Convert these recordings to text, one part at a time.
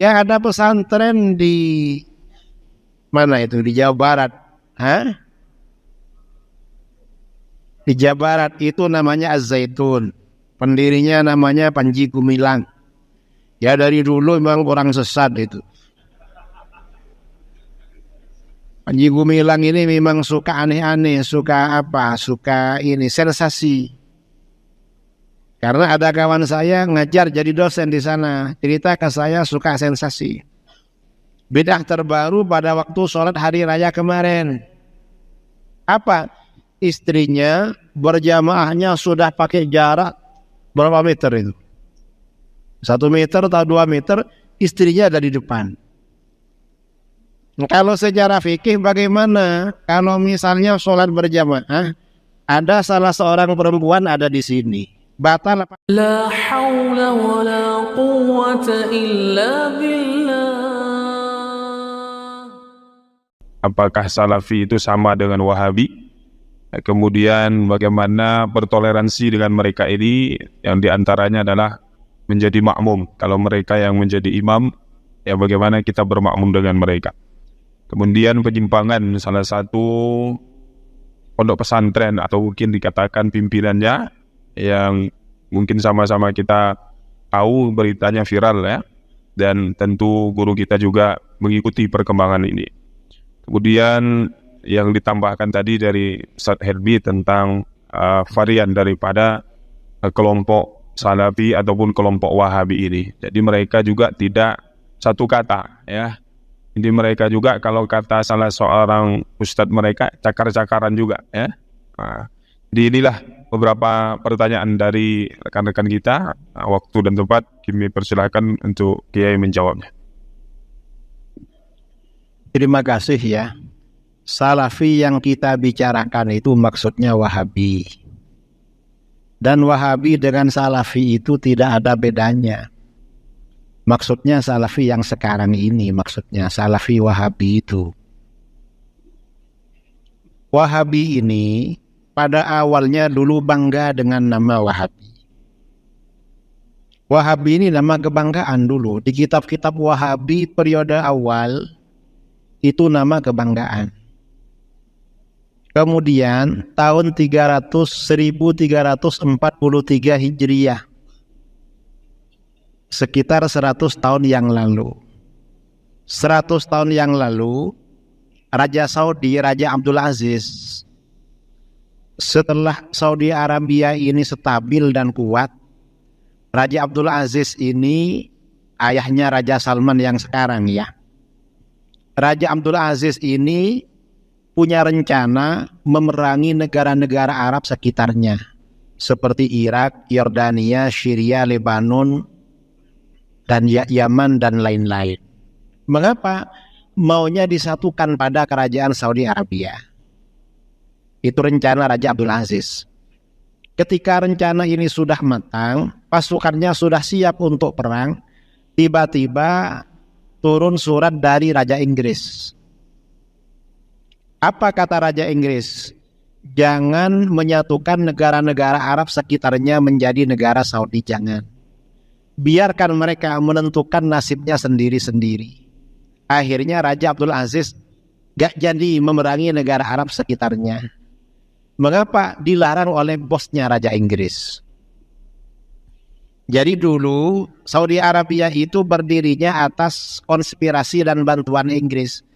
Ya ada pesantren di mana itu? Di Jawa Barat. Hah? Di Jawa Barat itu namanya Az-Zaitun. Pendirinya namanya Panji Gumilang. Ya dari dulu memang orang sesat itu. Panji Gumilang ini memang suka aneh-aneh, suka apa? Suka ini sensasi. Karena ada kawan saya ngajar jadi dosen di sana, cerita ke saya suka sensasi. Bidah terbaru pada waktu sholat hari raya kemarin. Apa? Istrinya berjamaahnya sudah pakai jarak berapa meter itu? 1 meter atau 2 meter, istrinya ada di depan. Kalau secara fikih bagaimana? Kalau misalnya sholat berjamaah, ada salah seorang perempuan ada di sini, batal apa? La haula wa la quwwata illa billah. Apakah Salafi itu sama dengan Wahabi? Kemudian bagaimana bertoleransi dengan mereka ini, yang diantaranya adalah menjadi makmum. Kalau mereka yang menjadi imam, ya bagaimana kita bermakmum dengan mereka. Kemudian penyimpangan salah satu pondok pesantren atau mungkin dikatakan pimpinannya, yang mungkin sama-sama kita tahu beritanya viral ya, dan tentu guru kita juga mengikuti perkembangan ini. Kemudian yang ditambahkan tadi dari Ustaz Herbi tentang varian daripada kelompok Salafi ataupun kelompok Wahabi ini. Jadi mereka juga tidak satu kata ya. Jadi mereka juga kalau kata salah seorang ustadz mereka cakar-cakaran juga ya. Nah, jadi inilah beberapa pertanyaan dari rekan-rekan kita. Waktu dan tempat kami persilahkan untuk Kiai menjawabnya. Terima kasih ya. Salafi yang kita bicarakan itu maksudnya Wahabi. Dan Wahabi dengan Salafi itu tidak ada bedanya. Maksudnya Salafi yang sekarang ini, maksudnya Salafi Wahabi itu. Wahabi ini pada awalnya dulu bangga dengan nama Wahabi. Wahabi ini nama kebanggaan dulu. Di kitab-kitab Wahabi periode awal itu nama kebanggaan. Kemudian tahun 1343 Hijriah, sekitar 100 tahun yang lalu. 100 tahun yang lalu, Raja Saudi, Raja Abdul Aziz, setelah Saudi Arabia ini stabil dan kuat, Raja Abdul Aziz ini ayahnya Raja Salman yang sekarang ya. Raja Abdul Aziz ini punya rencana memerangi negara-negara Arab sekitarnya, seperti Irak, Yordania, Syria, Lebanon, dan Yaman dan lain-lain. Mengapa? Maunya disatukan pada kerajaan Saudi Arabia. Itu rencana Raja Abdul Aziz. Ketika rencana ini sudah matang, pasukannya sudah siap untuk perang, tiba-tiba turun surat dari Raja Inggris. Apa kata Raja Inggris? Jangan menyatukan negara-negara Arab sekitarnya menjadi negara Saudi, jangan. Biarkan mereka menentukan nasibnya sendiri-sendiri. Akhirnya Raja Abdul Aziz gak jadi memerangi negara Arab sekitarnya. Mengapa? Dilarang oleh bosnya Raja Inggris. Jadi dulu Saudi Arabia itu berdirinya atas konspirasi dan bantuan Inggris.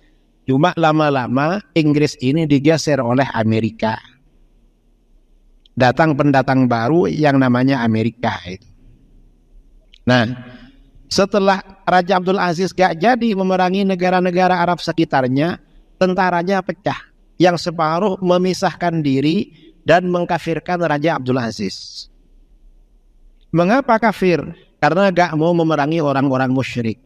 Cuma lama-lama Inggris ini digeser oleh Amerika. Datang pendatang baru yang namanya Amerika itu. Nah, setelah Raja Abdul Aziz gak jadi memerangi negara-negara Arab sekitarnya, tentaranya pecah. Yang separuh memisahkan diri dan mengkafirkan Raja Abdul Aziz. Mengapa kafir? Karena gak mau memerangi orang-orang musyrik.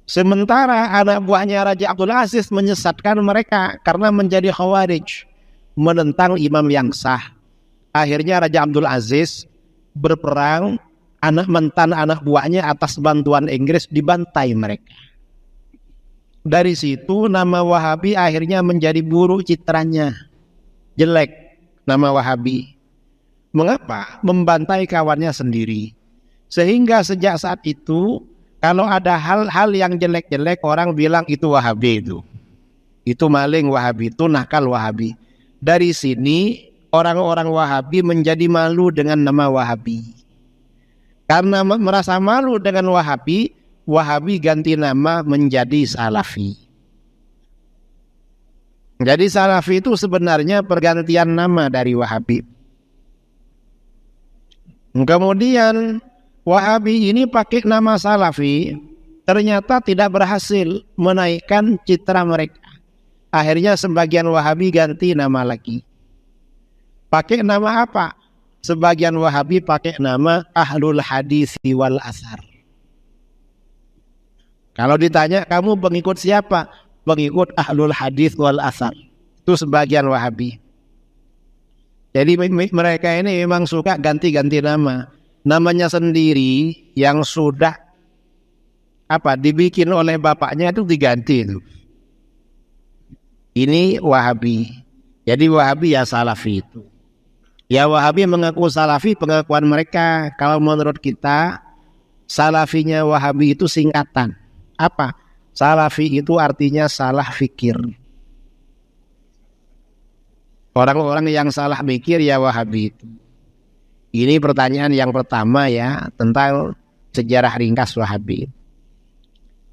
Sementara anak buahnya Raja Abdul Aziz menyesatkan mereka karena menjadi khawarij, menentang imam yang sah. Akhirnya Raja Abdul Aziz berperang, mantan anak buahnya atas bantuan Inggris dibantai mereka. Dari situ nama Wahabi akhirnya menjadi buruk citranya, jelek nama Wahabi. Mengapa? Membantai kawannya sendiri. Sehingga sejak saat itu Kalau ada hal-hal yang jelek-jelek, orang bilang itu Wahabi itu maling Wahabi, itu nakal Wahabi. Dari sini orang-orang Wahabi menjadi malu dengan nama Wahabi. Karena merasa malu dengan Wahabi, Wahabi ganti nama menjadi Salafi. Jadi Salafi itu sebenarnya pergantian nama dari Wahabi. Kemudian Wahabi ini pakai nama Salafi, ternyata tidak berhasil menaikkan citra mereka. Akhirnya sebagian Wahabi ganti nama lagi. Pakai nama apa? Sebagian Wahabi pakai nama Ahlul Hadis wal Athar. Kalau ditanya kamu pengikut siapa? Pengikut Ahlul Hadis wal Athar. Itu sebagian Wahabi. Jadi mereka ini memang suka ganti-ganti nama. Namanya sendiri yang sudah dibikin oleh bapaknya itu diganti itu. Ini Wahabi. Jadi Wahabi ya Salafi itu. Ya Wahabi mengaku Salafi, pengakuan mereka. Kalau menurut kita Salafinya Wahabi itu singkatan. Apa? Salafi itu artinya salah fikir. Orang-orang yang salah mikir ya Wahabi itu. Ini pertanyaan yang pertama ya tentang sejarah ringkas Wahabi.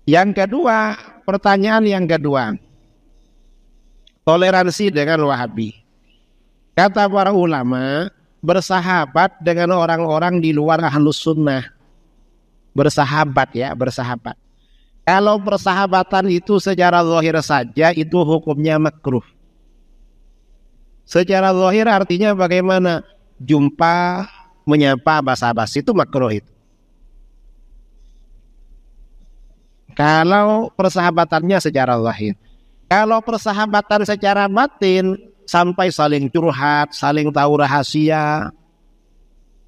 Yang kedua, pertanyaan yang kedua, toleransi dengan Wahabi. Kata para ulama, bersahabat dengan orang-orang di luar Ahlus Sunnah. Bersahabat ya, bersahabat. Kalau persahabatan itu secara zahir saja itu hukumnya makruh. Secara zahir artinya bagaimana? Jumpa, menyapa, basa-basi itu makruh itu. Kalau persahabatannya secara zahir. Kalau persahabatan secara batin sampai saling curhat, saling tahu rahasia,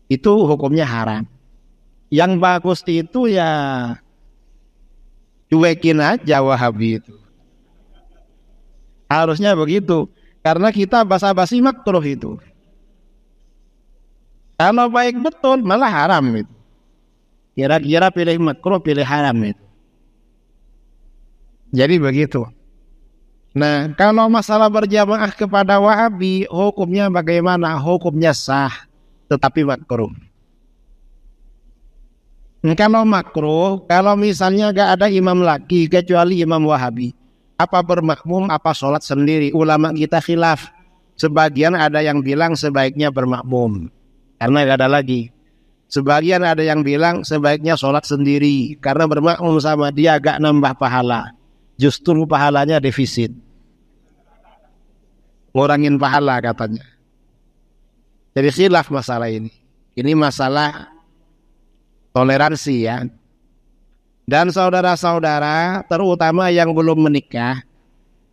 itu hukumnya haram. Yang bagus itu ya cuekin aja Wahabi itu. Harusnya begitu. Karena kita basa-basi makruh itu. Kalau baik betul malah haram itu. Kira-kira pilih makruh, pilih haram itu. Jadi begitu. Nah, kalau masalah berjamaah kepada Wahabi, hukumnya bagaimana? Hukumnya sah, tetapi makruh. Kalau makruh, kalau misalnya gak ada imam lagi kecuali imam Wahabi, apa bermakmum, apa sholat sendiri? Ulama kita khilaf. Sebagian ada yang bilang sebaiknya bermakmum, karena gak ada lagi. Sebagian ada yang bilang sebaiknya sholat sendiri, karena bermakmum sama dia agak nambah pahala. Justru pahalanya defisit. Ngurangin pahala katanya. Jadi khilaf masalah ini. Ini masalah toleransi ya. Dan saudara-saudara terutama yang belum menikah,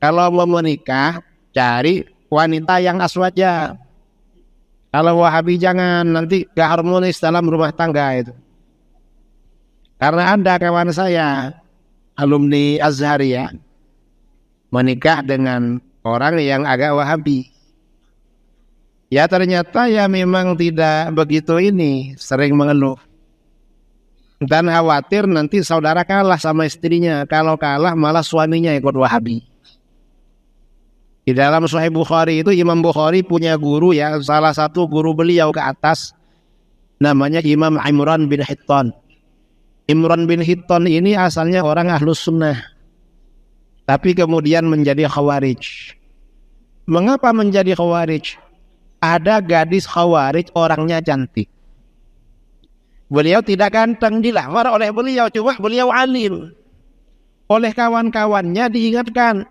kalau mau menikah cari wanita yang aswaja. Kalau Wahabi jangan, nanti gak harmonis dalam rumah tangga itu. Karena ada kawan saya alumni Azhar ya, menikah dengan orang yang agak Wahabi. Ya ternyata ya memang tidak begitu ini, sering mengeluh. Dan khawatir nanti saudara kalah sama istrinya. Kalau kalah malah suaminya ikut Wahabi. Di dalam Sahih Bukhari itu Imam Bukhari punya guru ya, salah satu guru beliau ke atas namanya Imam Imran bin Hittan. Imran bin Hittan ini asalnya orang Ahlus Sunnah, tapi kemudian menjadi Khawarij. Mengapa menjadi Khawarij? Ada gadis Khawarij orangnya cantik. Beliau tidak ganteng, dilamar oleh beliau, cuma beliau alim. Oleh kawan-kawannya diingatkan,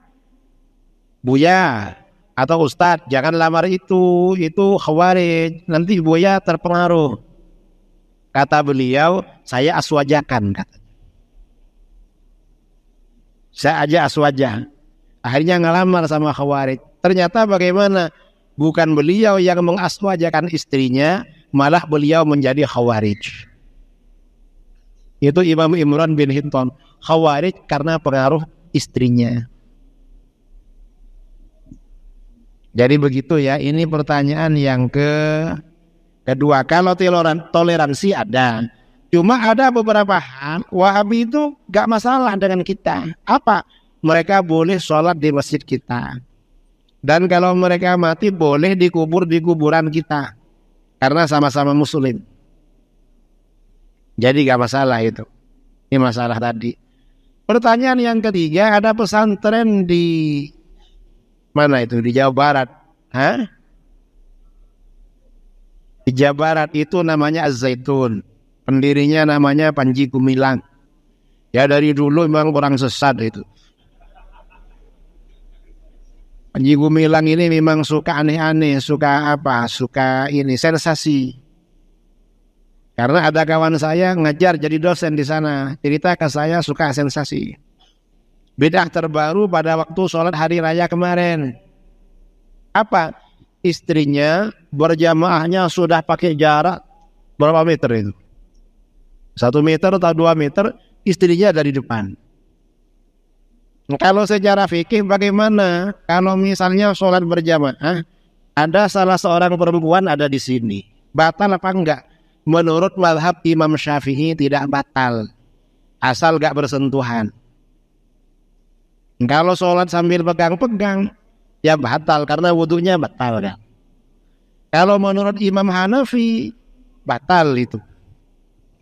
Buya atau Ustadz jangan lamar itu Khawarij, nanti Buya terpengaruh. Kata beliau, saya aswajakan katanya. Saya aja aswajah. Akhirnya ngelamar sama Khawarij. Ternyata bagaimana? Bukan beliau yang mengaswajakan istrinya, malah beliau menjadi Khawarij. Itu Imam Imran bin Hittan. Khawarij karena pengaruh istrinya. Jadi begitu ya. Ini pertanyaan yang kedua. Kalau toleransi ada, Cuma ada beberapa hal Wahabi itu gak masalah dengan kita. Apa? Mereka boleh sholat di masjid kita. Dan kalau mereka mati boleh dikubur di kuburan kita. Karena sama-sama muslim. Jadi gak masalah itu. Ini masalah tadi. Pertanyaan yang ketiga, ada pesantren di mana itu? Di Jawa Barat. Hah? Di Jawa Barat itu namanya Az-Zaitun. Pendirinya namanya Panji Gumilang. Ya dari dulu memang orang sesat itu. Panji Gumilang ini memang suka aneh-aneh, suka apa? Suka ini sensasi. Karena ada kawan saya ngajar jadi dosen di sana, cerita ke saya suka sensasi. Bidah terbaru pada waktu sholat hari raya kemarin. Apa? Istrinya berjamaahnya sudah pakai jarak berapa meter itu? 1 meter atau 2 meter, istrinya dari depan. Kalau secara fikih bagaimana? Kalau misalnya sholat berjamaah, ada salah seorang perempuan ada di sini, batal apa enggak? Menurut mazhab Imam Syafi'i tidak batal, asal enggak bersentuhan. Kalau sholat sambil pegang-pegang, ya batal karena wudhunya batal kan? Kalau menurut Imam Hanafi, batal itu.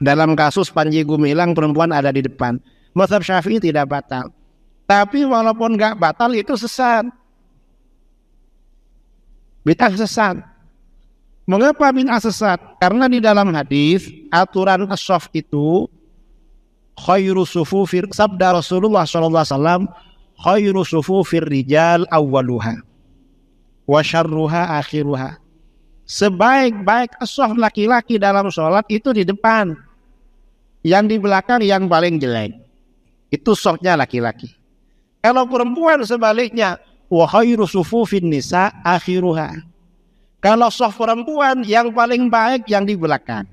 Dalam kasus Panji Gumilang perempuan ada di depan. Mazhab Syafi'i tidak batal. Tapi walaupun enggak batal itu sesat. Bid'ah sesat. Mengapa bid'ah sesat? Karena di dalam hadis aturan as-shaf itu khairu sufufir, sabda Rasulullah SAW, khairu sufufir rijal awwaluha wa syarruha akhiruha. Sebaik-baik as-shaf laki-laki dalam sholat itu di depan. Yang di belakang yang paling jelek. Itu shafnya laki-laki. Kalau perempuan sebaliknya, wa khairu sufufin nisa akhiruha. Kalau shaf perempuan yang paling baik yang di belakang.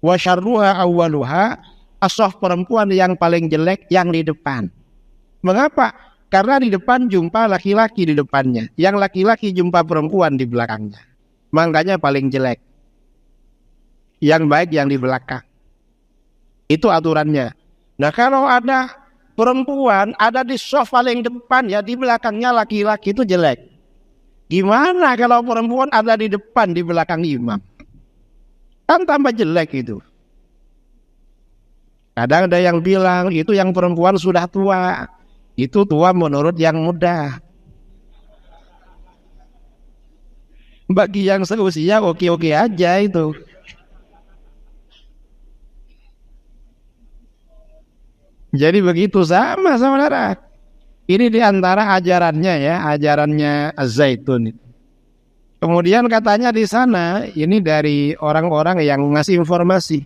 Wa syarruha awwaluha, as-shaf perempuan yang paling jelek yang di depan. Mengapa? Karena di depan jumpa laki-laki di depannya, yang laki-laki jumpa perempuan di belakangnya. Makanya paling jelek. Yang baik yang di belakang. Itu aturannya. Nah kalau ada perempuan ada di shaf paling depan, ya di belakangnya laki-laki itu jelek. Gimana kalau perempuan ada di depan di belakang imam? Kan tambah jelek itu. Kadang ada yang bilang itu yang perempuan sudah tua. Itu tua menurut yang muda. Bagi yang seusia oke-oke aja itu. Jadi begitu sama saudara. Ini diantara ajarannya ya, ajarannya Az-Zaitun. Kemudian katanya di sana, ini dari orang-orang yang ngasih informasi.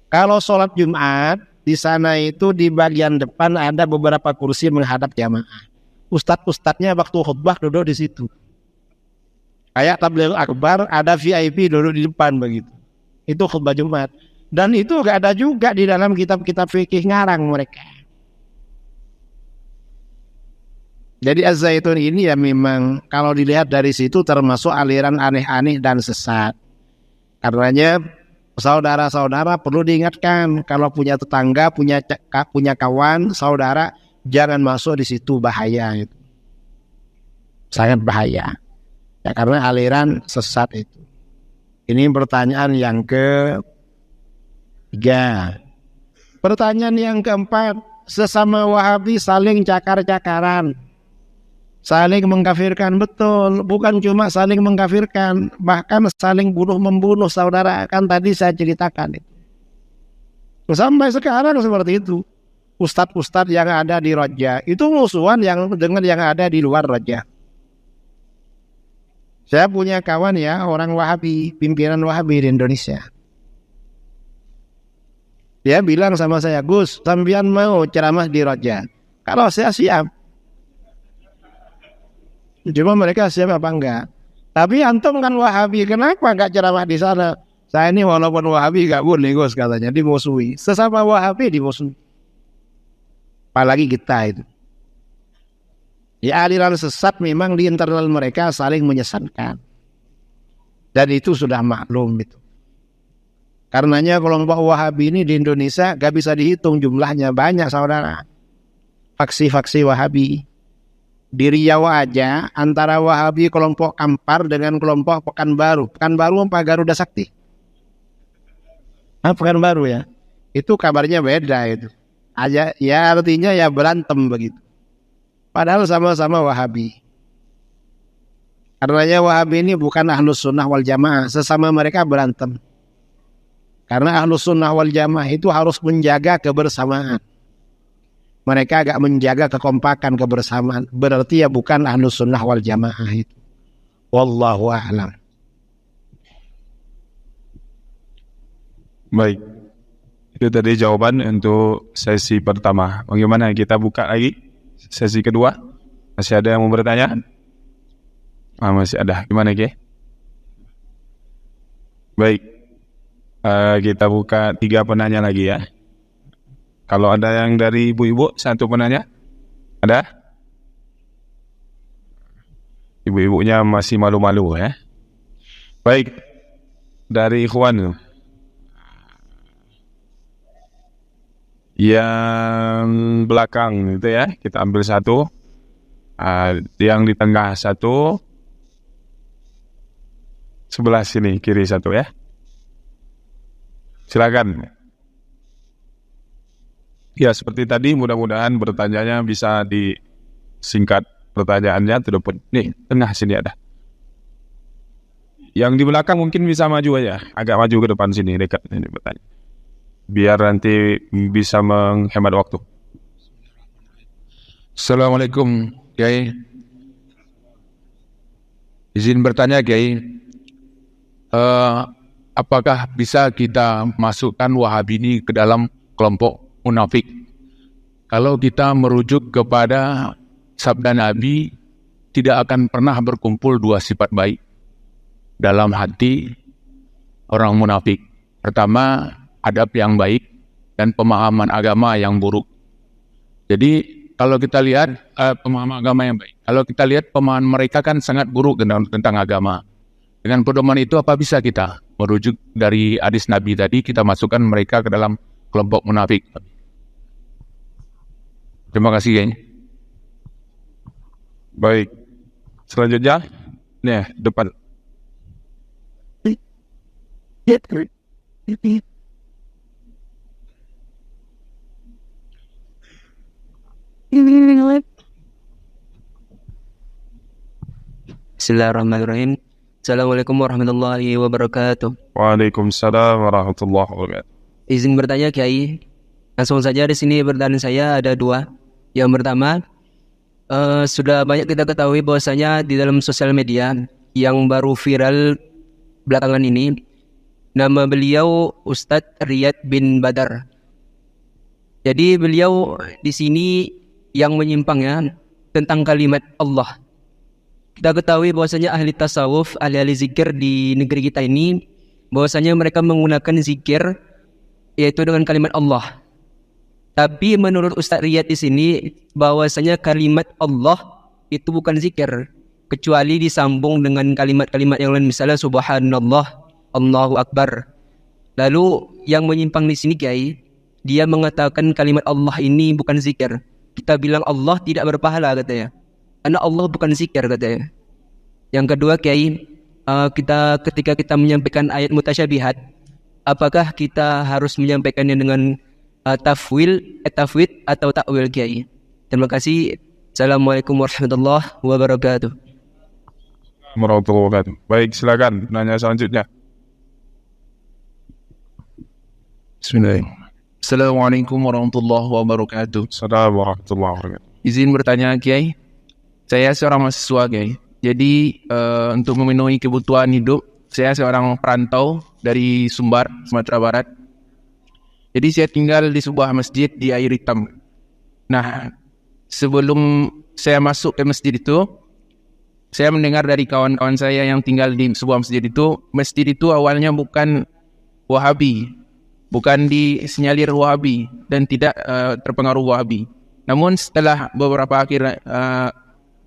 Kalau sholat Jumat, di sana itu di bagian depan ada beberapa kursi menghadap jamaah. Ustadz-ustadznya waktu khutbah duduk di situ. Kayak tabligh akbar ada VIP duduk di depan begitu. Itu khutbah Jumat. Dan itu gak ada juga di dalam kitab-kitab fikih ngarang mereka. Jadi Az-Zaitun ini ya memang kalau dilihat dari situ termasuk aliran aneh-aneh dan sesat. Karenanya saudara-saudara perlu diingatkan kalau punya tetangga, punya kawan, saudara jangan masuk di situ, bahaya itu. Sangat bahaya. Ya karena aliran sesat itu. Ini pertanyaan yang ketiga. Pertanyaan yang keempat, sesama Wahabi saling cakar-cakaran, saling mengkafirkan. Betul, bukan cuma saling mengkafirkan, bahkan saling bunuh-membunuh saudara. Kan tadi saya ceritakan itu. Sampai sekarang seperti itu. Ustadz-ustadz yang ada di Raja itu musuhan dengan yang ada di luar Raja. Saya punya kawan ya, orang Wahabi, pimpinan Wahabi di Indonesia. Dia bilang sama saya, Gus, sampean mau ceramah di Raja? Kalau saya siap. Cuma mereka siap apa enggak? Tapi antum kan Wahabi, kenapa enggak ceramah di sana? Saya ini walaupun Wahabi enggak boleh, Gus, katanya, dimusuhi. Sesama Wahabi dimusuhi. Apalagi kita itu. Ya aliran sesat memang di internal mereka saling menyesatkan. Dan itu sudah maklum itu. Karenanya kelompok Wahabi ini di Indonesia gak bisa dihitung jumlahnya, banyak saudara. Faksi-faksi Wahabi. Di Riau aja antara Wahabi kelompok Kampar dengan kelompok Pekanbaru. Pekanbaru apa Garuda Sakti? Pekanbaru ya. Itu kabarnya beda itu. Aja ya artinya ya berantem begitu. Padahal sama-sama Wahabi. Karenanya Wahabi ini bukan Ahlus Sunnah wal Jamaah, sesama mereka berantem. Karena Ahlus Sunnah wal Jamaah itu harus menjaga kebersamaan. Mereka agak menjaga kekompakan kebersamaan. Berarti ya bukan Ahlus Sunnah wal Jamaah itu. Wallahu a'lam. Baik. Itu tadi jawaban untuk sesi pertama. Bagaimana kita buka lagi sesi kedua? Masih ada yang mau bertanya? Masih ada. Gimana Ki? Baik. Kita buka 3 penanya lagi ya. Kalau ada yang dari ibu-ibu, 1 penanya? Ada? Ibu-ibunya masih malu-malu ya. Baik. Dari Ikhwan. Yang belakang itu ya, kita ambil 1. Yang di tengah 1. Sebelah sini, kiri 1 ya. Silakan. Ya, seperti tadi, mudah-mudahan bertanyanya bisa disingkat pertanyaannya. Nih, tengah sini ada. Yang di belakang mungkin bisa maju aja, agak maju ke depan sini, dekat ini bertanya. Biar nanti bisa menghemat waktu. Assalamualaikum Kiai. Izin bertanya Kiai, apakah bisa kita masukkan Wahabi ini ke dalam kelompok munafik? Kalau kita merujuk kepada sabda Nabi, tidak akan pernah berkumpul 2 sifat baik dalam hati orang munafik. Pertama, adab yang baik dan pemahaman agama yang buruk. Jadi kalau kita lihat pemahaman agama yang baik, kalau kita lihat pemahaman mereka kan sangat buruk tentang agama. Dengan pedoman itu apa bisa kita merujuk dari hadis Nabi tadi, kita masukkan mereka ke dalam kelompok munafik? Terima kasih Kiai. Baik. Selanjutnya, nih depan. Bismillahirrahmanirrahim. Assalamualaikum warahmatullahi wabarakatuh. Waalaikumsalam warahmatullahi wabarakatuh. Izin bertanya Kiai. Langsung saja di sini pertanyaan saya ada 2. Yang pertama, sudah banyak kita ketahui bahwasanya di dalam sosial media yang baru viral belakangan ini, nama beliau Ustadz Riyad bin Badar. Jadi beliau di sini yang menyimpangnya tentang kalimat Allah. Kita ketahui bahwasanya ahli tasawuf, ahli zikir di negeri kita ini, bahwasanya mereka menggunakan zikir yaitu dengan kalimat Allah. Tapi menurut Ustadz Riyad di sini, bahwasanya kalimat Allah itu bukan zikir, kecuali disambung dengan kalimat-kalimat yang lain, misalnya Subhanallah, Allahu Akbar. Lalu yang menyimpang di sini Kiai, dia mengatakan kalimat Allah ini bukan zikir. Kita bilang Allah tidak berpahala katanya, karena Allah bukan zikir katanya. Yang kedua Kiai, ketika kita menyampaikan ayat mutasyabihat, apakah kita harus menyampaikannya dengan tafwid atau takwil Kiai? Terima kasih. Assalamualaikum warahmatullahi wabarakatuh. Warahmatullahi wabarakatuh. Baik, silakan nanya selanjutnya. Bismillahirrahmanirrahim. Assalamualaikum warahmatullahi wabarakatuh. Assalamualaikum warahmatullahi wabarakatuh. Izin bertanya Kiai, saya seorang mahasiswa Kiai. Jadi untuk memenuhi kebutuhan hidup, saya seorang perantau dari Sumbar, Sumatera Barat. Jadi saya tinggal di sebuah masjid di Air Hitam. Nah, sebelum saya masuk ke masjid itu, saya mendengar dari kawan-kawan saya yang tinggal di sebuah masjid itu awalnya bukan Wahabi, bukan disinyalir Wahabi dan tidak terpengaruh Wahabi. Namun setelah beberapa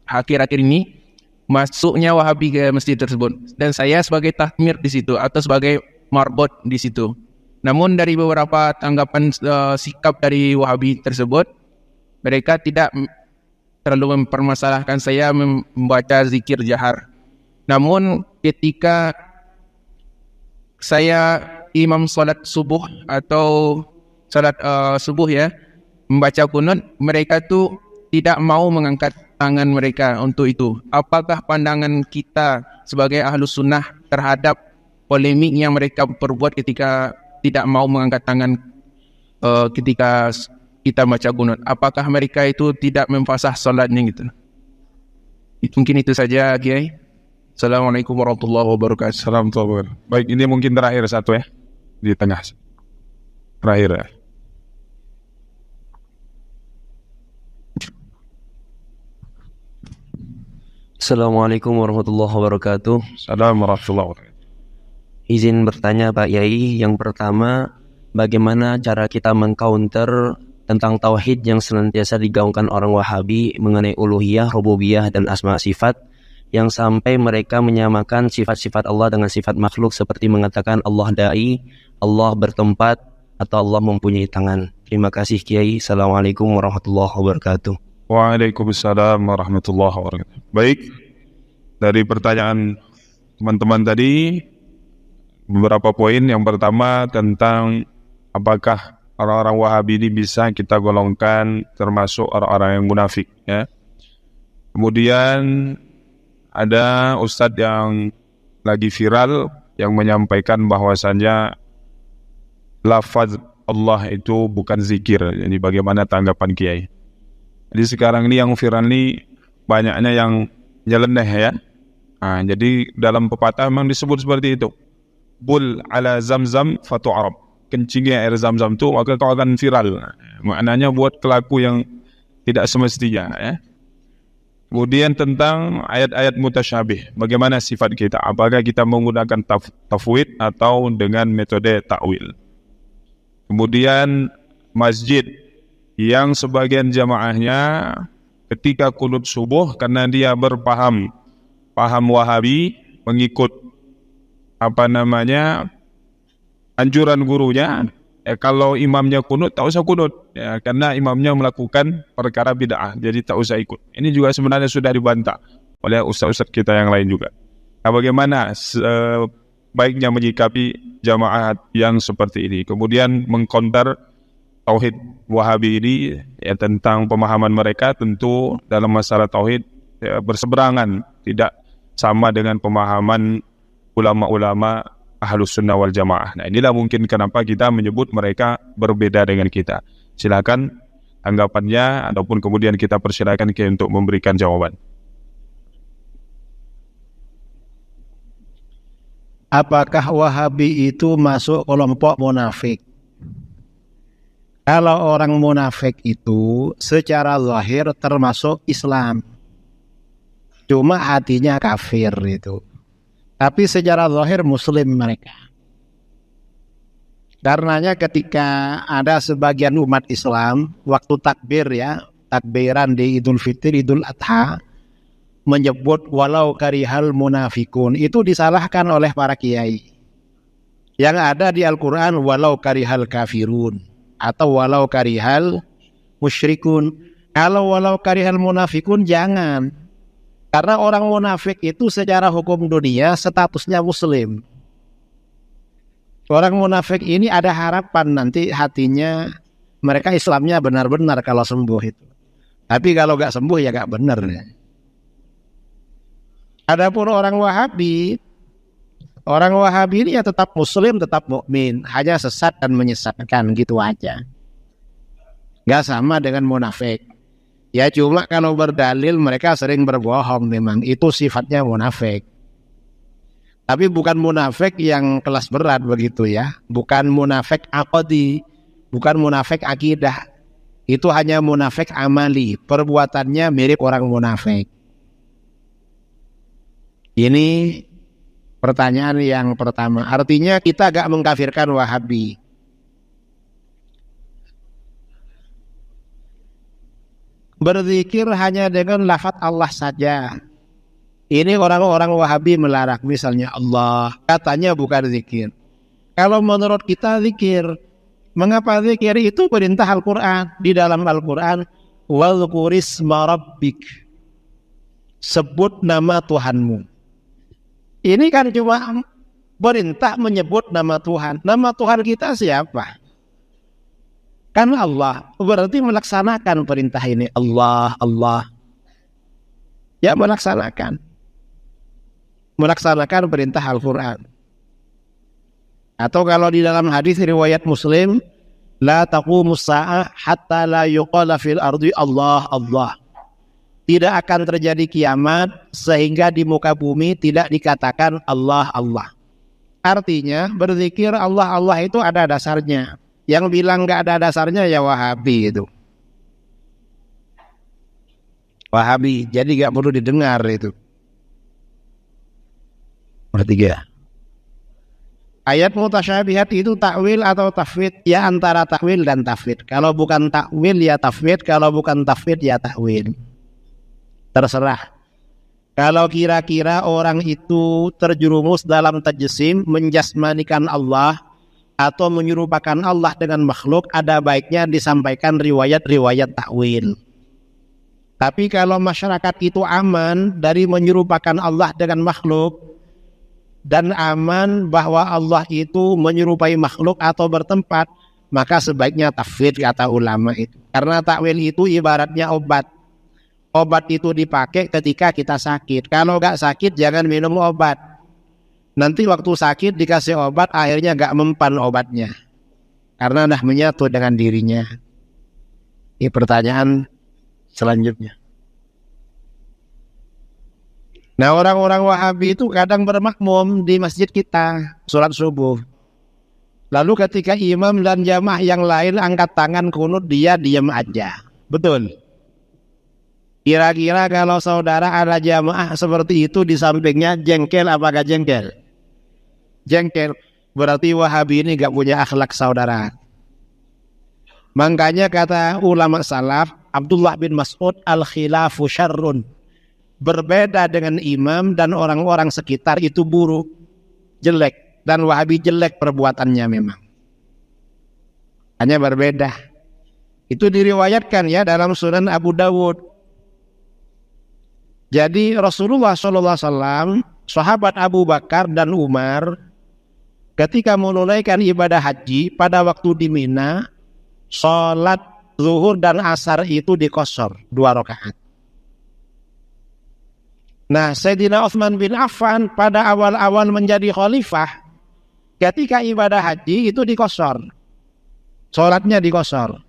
akhir-akhir ini masuknya Wahabi ke masjid tersebut, dan saya sebagai takmir di situ atau sebagai marbot di situ. Namun dari beberapa tanggapan sikap dari Wahabi tersebut, mereka tidak terlalu mempermasalahkan saya membaca zikir jahar. Namun ketika saya imam salat subuh atau salat subuh ya, membaca kunut, mereka tu tidak mau mengangkat tangan mereka untuk itu. Apakah pandangan kita sebagai ahlus sunnah terhadap polemik yang mereka perbuat ketika tidak mau mengangkat tangan ketika kita baca kunut? Apakah mereka itu tidak memfasah salatnya gitu? Mungkin itu saja, Kiai. Assalamualaikum warahmatullahi wabarakatuh. Assalamualaikum. Baik, ini mungkin terakhir satu ya, di tengah. Terakhir ya. Assalamualaikum warahmatullahi wabarakatuh. Assalamualaikum warahmatullahi wabarakatuh. Izin bertanya Pak Yai, yang pertama, bagaimana cara kita mengcounter tentang tauhid yang senantiasa digaungkan orang Wahabi mengenai uluhiyah, rububiyah, dan asma sifat, yang sampai mereka menyamakan sifat-sifat Allah dengan sifat makhluk seperti mengatakan Allah da'i, Allah bertempat, atau Allah mempunyai tangan. Terima kasih Kiai. Assalamualaikum warahmatullahi wabarakatuh. Waalaikumsalam warahmatullahi wabarakatuh. Baik, dari pertanyaan teman-teman tadi, beberapa poin. Yang pertama tentang apakah orang-orang Wahabi ini bisa kita golongkan termasuk orang-orang yang munafik ya. Kemudian ada ustadz yang lagi viral yang menyampaikan bahwasannya lafaz Allah itu bukan zikir. Jadi bagaimana tanggapan Kiai? Jadi sekarang ini yang viral ini banyaknya yang nyeleneh ya. Nah, jadi dalam pepatah memang disebut seperti itu. Bul ala zamzam fatu'arab. Kencingnya air zamzam itu maka kau akan viral. Maknanya buat kelaku yang tidak semestinya ya. Kemudian tentang ayat-ayat mutasyabih, bagaimana sifat kita? Apakah kita menggunakan tafwid atau dengan metode takwil? Kemudian masjid yang sebagian jamaahnya ketika kunut subuh karena dia paham Wahabi, mengikut anjuran gurunya. Kalau imamnya kunut, tak usah kunut ya, karena imamnya melakukan perkara bid'ah, jadi tak usah ikut. Ini juga sebenarnya sudah dibantah oleh ustaz-ustaz kita yang lain juga. Nah, bagaimana baiknya menyikapi jamaah yang seperti ini? Kemudian mengkonter tauhid Wahabi ini ya, tentang pemahaman mereka tentu dalam masalah tauhid ya, berseberangan, tidak sama dengan pemahaman ulama-ulama Ahlus Sunnah wal Jamaah. Nah, inilah mungkin kenapa kita menyebut mereka berbeda dengan kita. Silakan tanggapannya ataupun kemudian kita persilakan untuk memberikan jawaban. Apakah Wahabi itu masuk kelompok munafik? Kalau orang munafik itu secara zahir termasuk Islam, cuma hatinya kafir itu. Tapi secara zahir muslim mereka. Karenanya ketika ada sebagian umat Islam waktu takbir ya, takbiran di Idul Fitri, Idul Adha, menyebut walau karihal munafikun, itu disalahkan oleh para kiai. Yang ada di Al-Quran walau karihal kafirun atau walau karihal musyrikun. Kalau walau karihal munafikun jangan. Karena orang munafik itu secara hukum dunia statusnya muslim. Orang munafik ini ada harapan nanti hatinya mereka Islamnya benar-benar kalau sembuh itu. Tapi kalau gak sembuh ya gak benar. Adapun orang Wahabi ini ya tetap muslim, tetap mukmin, hanya sesat dan menyesatkan gitu aja. Gak sama dengan munafik. Ya cuma kalau berdalil mereka sering berbohong, memang itu sifatnya munafik. Tapi bukan munafik yang kelas berat begitu ya. Bukan munafik aqadi, bukan munafik akidah. Itu hanya munafik amali, perbuatannya mirip orang munafik. Ini pertanyaan yang pertama. Artinya kita gak mengkafirkan Wahabi. Berzikir hanya dengan lafaz Allah saja. Ini orang-orang Wahabi melarang, misalnya Allah, katanya bukan zikir. Kalau menurut kita zikir. Mengapa zikir? Itu perintah Al-Quran. Di dalam Al-Quran, wadhkurisma rabbik, sebut nama Tuhanmu. Ini kan cuma perintah menyebut nama Tuhan. Nama Tuhan kita siapa? Kan Allah. Berarti melaksanakan perintah ini. Allah, Allah. Ya, melaksanakan perintah Al-Quran. Atau kalau di dalam hadis riwayat Muslim, la taqumus sa'ah hatta la yuqala fil ardi Allah Allah. Tidak akan terjadi kiamat sehingga di muka bumi tidak dikatakan Allah Allah. Artinya berzikir Allah Allah itu ada dasarnya. Yang bilang nggak ada dasarnya ya Wahabi itu. Wahabi, jadi nggak perlu didengar itu. Bertiga. Ayat mutasyabihat itu takwil atau tafwid? Ya antara takwil dan tafwid. Kalau bukan takwil ya tafwid, kalau bukan tafwid ya takwil. Terserah. Kalau kira-kira orang itu terjerumus dalam tajsim, menjasmanikan Allah atau menyerupakan Allah dengan makhluk, ada baiknya disampaikan riwayat-riwayat takwil. Tapi kalau masyarakat itu aman dari menyerupakan Allah dengan makhluk, dan aman bahwa Allah itu menyerupai makhluk atau bertempat, maka sebaiknya tafwid kata ulama itu. Karena takwil itu ibaratnya obat. Obat itu dipakai ketika kita sakit. Kalau nggak sakit jangan minum obat. Nanti waktu sakit dikasih obat akhirnya nggak mempan obatnya. Karena dah menyatu dengan dirinya. Ini pertanyaan selanjutnya. Nah, orang-orang Wahabi itu kadang bermakmum di masjid kita sholat subuh. Lalu ketika imam dan jamaah yang lain angkat tangan kunut, dia diam aja. Betul. Kira-kira kalau saudara ada jamaah seperti itu di sampingnya, jengkel apakah jengkel? Jengkel. Berarti Wahabi ini gak punya akhlak saudara. Makanya kata ulama salaf, Abdullah bin Mas'ud, al-khilafu syarrun. Berbeda dengan imam dan orang-orang sekitar itu buruk, jelek. Dan Wahabi jelek perbuatannya memang. Hanya berbeda. Itu diriwayatkan ya dalam Sunan Abu Dawud. Jadi Rasulullah SAW, sahabat Abu Bakar dan Umar, ketika menunaikan ibadah haji pada waktu di Mina, sholat zuhur dan asar itu dikosor 2 rakaat. Nah, Sayyidina Utsman bin Affan pada awal-awal menjadi khalifah, ketika ibadah haji itu dikosor. Sholatnya dikosor.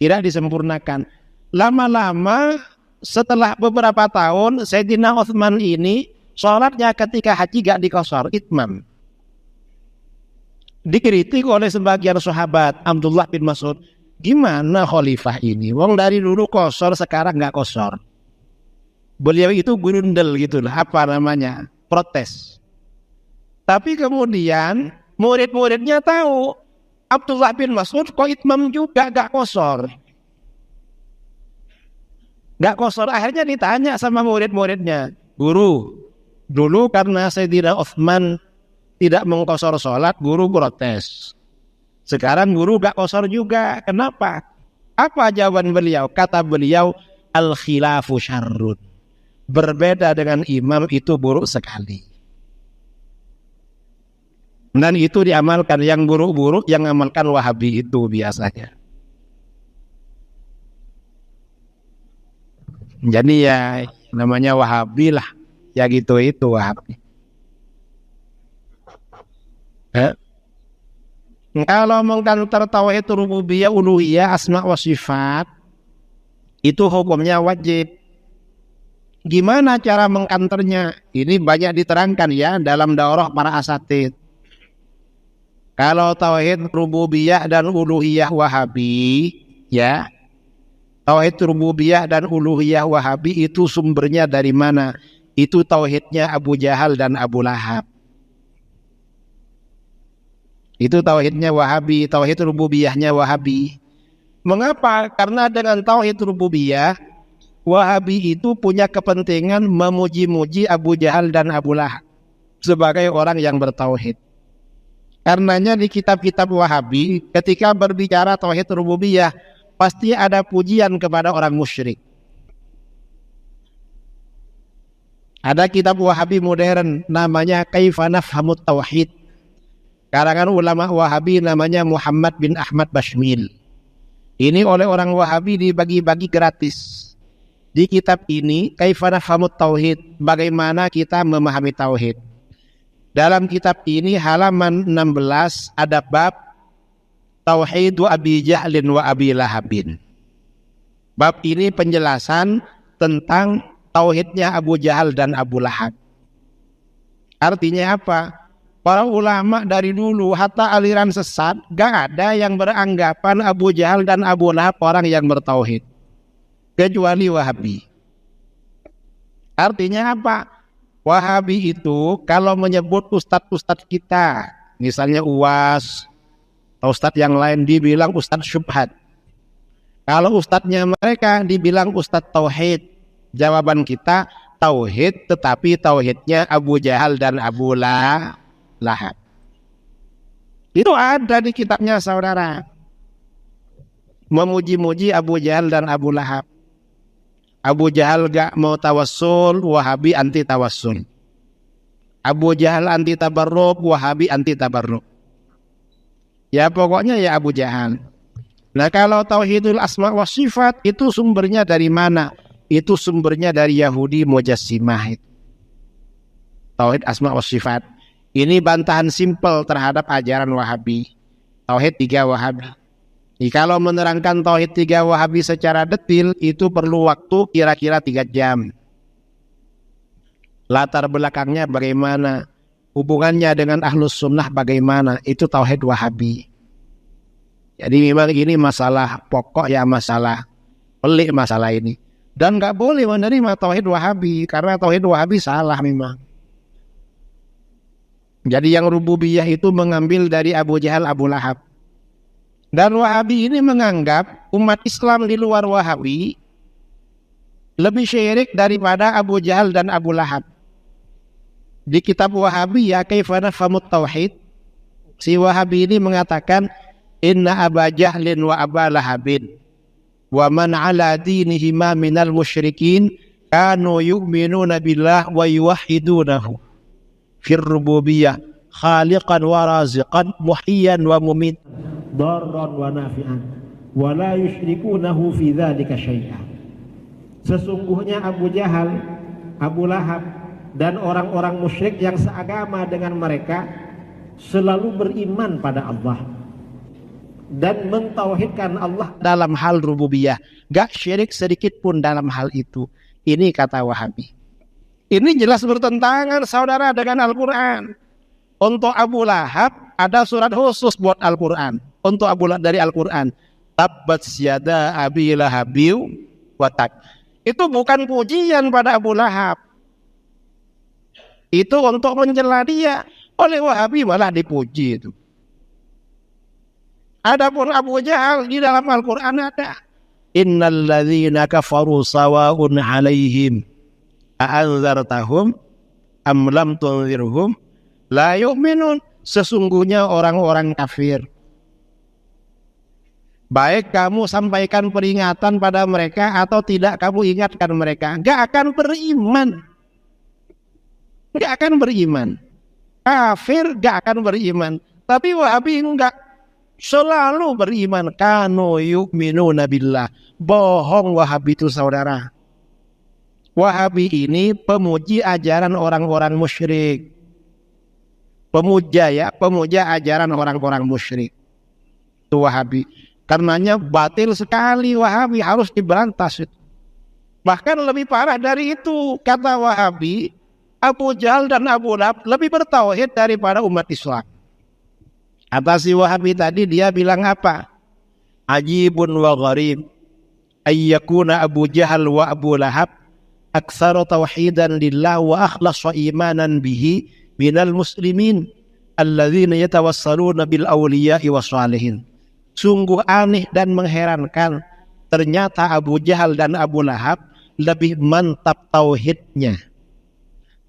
Tidak disempurnakan. Lama-lama setelah beberapa tahun, Sayyidina Utsman ini sholatnya ketika haji gak dikosor, itmam. Dikritik oleh sebagian sahabat, Abdullah bin Mas'ud. Gimana khalifah ini? Wong dari dulu kosor, sekarang gak kosor. Beliau itu gurundel gitu lah, apa namanya, protes. Tapi kemudian murid-muridnya tahu Abdullah bin Mas'ud kok itmam juga gak kosor. Gak kosor, akhirnya ditanya sama murid-muridnya, guru, dulu karena Sayyidina Utsman tidak mengkosor sholat, guru protes. Sekarang guru gak kosor juga, kenapa? Apa jawaban beliau? Kata beliau, al-khilafu syarrun. Berbeda dengan imam itu buruk sekali. Dan itu diamalkan, yang buruk-buruk yang amalkan Wahabi itu biasanya. Jadi ya namanya Wahabi lah, ya gitu itu Wahabi. Kalau mengkantor tauhid rububiyah, uluhiyah, asma wa sifat, itu hukumnya wajib. Gimana cara mengkantornya? Ini banyak diterangkan ya dalam daurah para asatid. Kalau tauhid rububiyah dan uluhiyah Wahabi, ya, tauhid rububiyah dan uluhiyah Wahabi itu sumbernya dari mana? Itu tauhidnya Abu Jahal dan Abu Lahab. Itu tauhidnya Wahabi, tauhid rububiyahnya Wahabi. Mengapa? Karena dengan tauhid rububiyah, Wahabi itu punya kepentingan memuji-muji Abu Jahal dan Abu Lahab sebagai orang yang bertauhid. Karenanya di kitab-kitab Wahabi ketika berbicara tauhid rububiyah pasti ada pujian kepada orang musyrik. Ada kitab Wahabi modern namanya Kaifa Nafhamut Tauhid. Karangan ulama Wahabi namanya Muhammad bin Ahmad Bashmil. Ini oleh orang Wahabi dibagi-bagi gratis. Di kitab ini Kaifa Nafhamut Tauhid, bagaimana kita memahami tauhid. Dalam kitab ini halaman 16 ada bab Tauhidu Abi Jahlin wa Abi Lahabin. Bab ini penjelasan tentang tauhidnya Abu Jahal dan Abu Lahab. Artinya apa? Para ulama dari dulu hatta aliran sesat gak ada yang beranggapan Abu Jahal dan Abu Lahab orang yang bertauhid kecuali Wahabi. Artinya apa? Wahabi itu kalau menyebut ustadz-ustadz kita, misalnya UAS atau ustadz yang lain dibilang ustadz syubhat. Kalau ustadznya mereka dibilang ustadz tauhid. Jawaban kita tauhid, tetapi tauhidnya Abu Jahal dan Abu Lahab. Itu ada di kitabnya saudara. Memuji-muji Abu Jahal dan Abu Lahab. Abu Jahal gak mau tawassul, Wahabi anti tawassul. Abu Jahal anti tabarruk, Wahabi anti tabarruk. Ya pokoknya ya Abu Jahal. Nah kalau tauhidul asma wa sifat itu sumbernya dari mana? Itu sumbernya dari Yahudi Mujassimah. Tauhid asma wa sifat. Ini bantahan simpel terhadap ajaran Wahabi. Tauhid 3 Wahabi. Kalau menerangkan tauhid 3 Wahabi secara detil itu perlu waktu kira-kira 3 jam. Latar belakangnya bagaimana, hubungannya dengan Ahlus Sunnah bagaimana, itu tauhid Wahabi. Jadi memang ini masalah pokok ya, masalah pelik masalah ini. Dan gak boleh menerima tauhid Wahabi karena tauhid Wahabi salah memang. Jadi yang rububiyah itu mengambil dari Abu Jahal, Abu Lahab. Dan Wahabi ini menganggap umat Islam di luar Wahabi lebih syirik daripada Abu Jahal dan Abu Lahab. Di kitab Wahabi ya Kaifa Nafhamut Tauhid, si Wahabi ini mengatakan inna Aba Jahlin wa Aba Lahabin wa man ala dinihima minal musyrikin kanu yu'minuna billah wa yuwahhidunahu fir rububiyah khaliqan wa raziqan muhyiyan wa mumit darran wa nafi'an wa la yusyrikunahu fi dzalika syai'an. Sesungguhnya Abu Jahal, Abu Lahab dan orang-orang musyrik yang seagama dengan mereka selalu beriman pada Allah dan mentauhidkan Allah dalam hal rububiyah, gak syirik sedikit pun dalam hal itu. Ini kata Wahabi. Ini jelas bertentangan saudara dengan Al-Quran. Untuk Abu Lahab ada surat khusus buat Al-Quran. Untuk Abu Lahab dari Al-Quran, tabbat yada abi lahabiu watak. Itu bukan pujian pada Abu Lahab. Itu untuk mencela dia. Oleh Wahabi malah dipuji itu. Adapun Abu Jahal di dalam Al-Quran ada. Innal ladzina kafaru sawa'un 'alaihim a'anzartahum am lam tunzirhum la yu'minun. Sesungguhnya orang-orang kafir, baik kamu sampaikan peringatan pada mereka atau tidak kamu ingatkan mereka, gak akan beriman. Gak akan beriman. Kafir gak akan beriman. Tapi Wahabi enggak, selalu beriman. Kanu yu'minuna billah. Bohong Wahabi itu saudara. Wahabi ini pemuji ajaran orang-orang musyrik. Pemuja ajaran orang-orang musyrik. Itu Wahabi. Karenanya batil sekali Wahabi, harus diberantas itu. Bahkan lebih parah dari itu, kata Wahabi, Abu Jahal dan Abu Lahab lebih bertauhid daripada umat Islam. Atas si Wahabi tadi dia bilang apa? Ajibun wa gharib ayyakuna Abu Jahal wa Abu Lahab aktsara tauhidan lillah wa akhlasa imanan bihi minal muslimin alladzina yatawassaluna bil awliya'i wassalihin. Sungguh aneh dan mengherankan, ternyata Abu Jahal dan Abu Lahab lebih mantap tauhidnya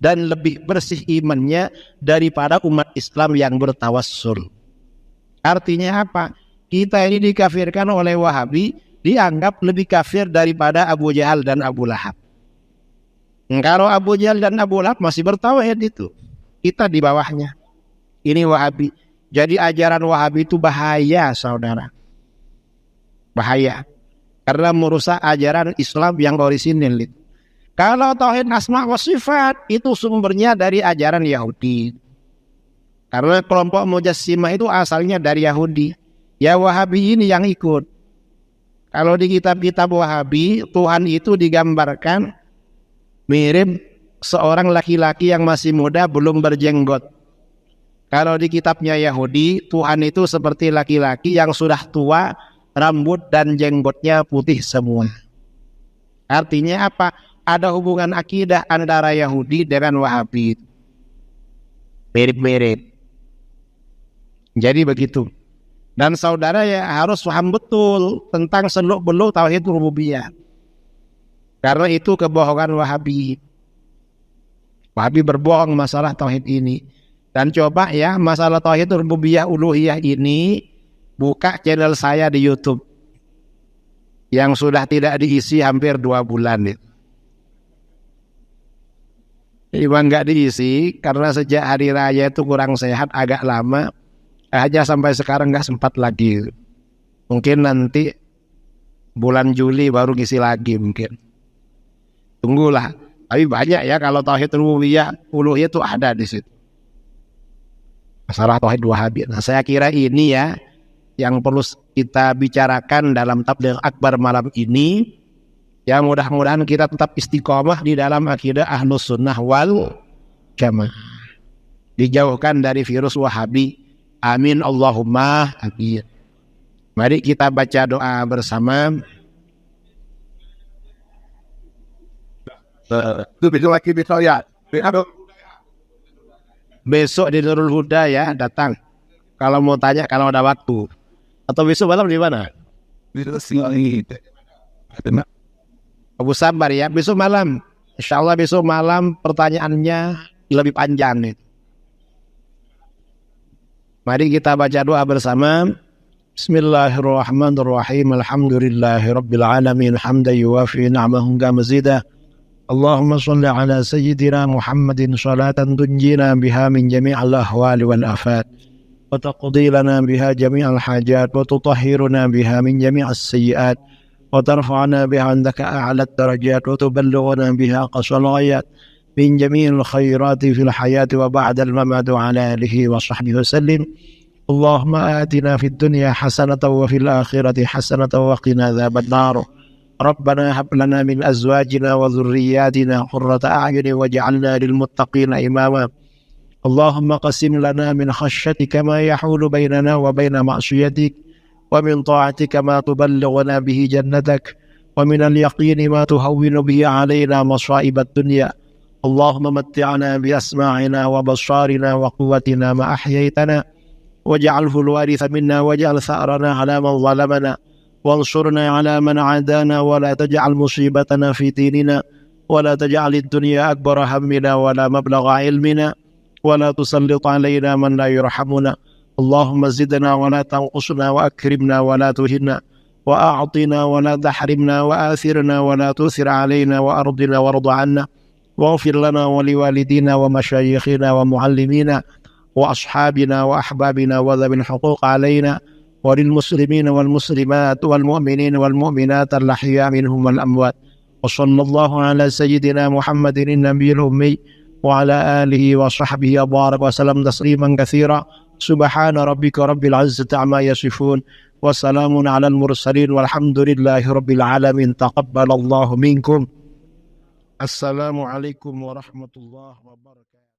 dan lebih bersih imannya daripada umat Islam yang bertawassul. Artinya apa? Kita ini dikafirkan oleh Wahabi, dianggap lebih kafir daripada Abu Jahal dan Abu Lahab. Kalau Abu Jahal dan Abu Lahab masih bertauhid itu, kita di bawahnya. Ini Wahabi. Jadi ajaran Wahabi itu bahaya, saudara. Bahaya. Karena merusak ajaran Islam yang orisinil. Kalau tauhid asma wa sifat itu sumbernya dari ajaran Yahudi. Karena kelompok Mujassimah itu asalnya dari Yahudi. Ya Wahabi ini yang ikut. Kalau di kitab-kitab Wahabi, Tuhan itu digambarkan mirip seorang laki-laki yang masih muda belum berjenggot. Kalau di kitabnya Yahudi, Tuhan itu seperti laki-laki yang sudah tua, rambut dan jenggotnya putih semua. Artinya apa? Ada hubungan akidah antara Yahudi dengan Wahabi. Mirip-mirip. Jadi begitu. Dan saudara ya harus paham betul tentang seluk-beluk tauhid rububiyah. Karena itu kebohongan Wahabi. Wahabi berbohong masalah tauhid ini. Dan coba ya masalah tauhid rububiyah uluhiyah ini, buka channel saya di YouTube yang sudah tidak diisi hampir 2 bulan. Memang nggak diisi karena sejak hari raya itu kurang sehat, agak lama. Aja sampai sekarang nggak sempat lagi. Mungkin nanti bulan Juli baru ngisi lagi mungkin. Tunggulah. Tapi banyak ya kalau tauhid rububiyah uluhiyah itu ada di situ. Masalah tauhid Wahabi. Nah, saya kira ini ya yang perlu kita bicarakan dalam tabligh akbar malam ini. Ya mudah-mudahan kita tetap istiqomah di dalam akidah Ahlus Sunnah wal Jamaah. Dijauhkan dari virus Wahabi. Amin Allahumma amin. Mari kita baca doa bersama. Itu besok lagi besok ya. Besok di Nurul Huda ya datang. Kalau mau tanya kalau ada waktu. Atau besok malam di mana? Besok sini. Abu Sabar ya. Besok malam. Insya Allah besok malam pertanyaannya lebih panjang nih. Mari kita baca doa bersama. Bismillahirrahmanirrahim. Alhamdulillahirabbil alamin. Hamdan yuwafi ni'amahu mazidah. اللهم صل على سيدنا محمد صلاة تنجينا بها من جميع الأهوال والآفات وتقضي لنا بها جميع الحاجات وتطهرنا بها من جميع السيئات وترفعنا بها عندك أعلى الدرجات وتبلغنا بها أقصى الغايات من جميع الخيرات في الحياة وبعد الممات وعلى آله وصحبه وسلم. اللهم آتنا في الدنيا حسنة وفي الآخرة حسنة وقنا عذاب النار. ربنا هب لنا من أزواجنا وذرياتنا قرة أعين واجعلنا للمتقين إماما. اللهم قسم لنا من خشيتك ما يحول بيننا وبين معصيتك ومن طاعتك ما تبلغنا به جنتك ومن اليقين ما تهون به علينا مصائب الدنيا. اللهم متعنا بأسماعنا وبصارنا وقوتنا ما أحييتنا واجعله الوارث منا واجعل ثأرنا على من ظلمنا وانصرنا على من عادانا ولا تجعل مصيبتنا في ديننا ولا تجعل الدنيا أكبر همنا ولا مبلغ علمنا ولا تسلط علينا من لا يرحمنا. اللهم زدنا ولا تنقصنا وأكرمنا ولا تهنا وأعطنا ولا تحرمنا وآثرنا ولا تؤثر علينا وأرضنا وارض عنا واغفر لنا ولوالدينا ومشايخنا ومعلمينا وأصحابنا وأحبابنا وذوي الحقوق علينا وللمسلمين والمسلمات والمؤمنين والمؤمنات الأحياء منهم والأموات. وصلى الله على سيدنا محمد النبي الأمي وعلى آله وصحبه وبارك وسلم تسليما كثيرا. سبحان ربك رب العزة عما يصفون وسلام على المرسلين والحمد لله رب العالمين. تقبل الله منكم. السلام عليكم ورحمة الله وبركاته.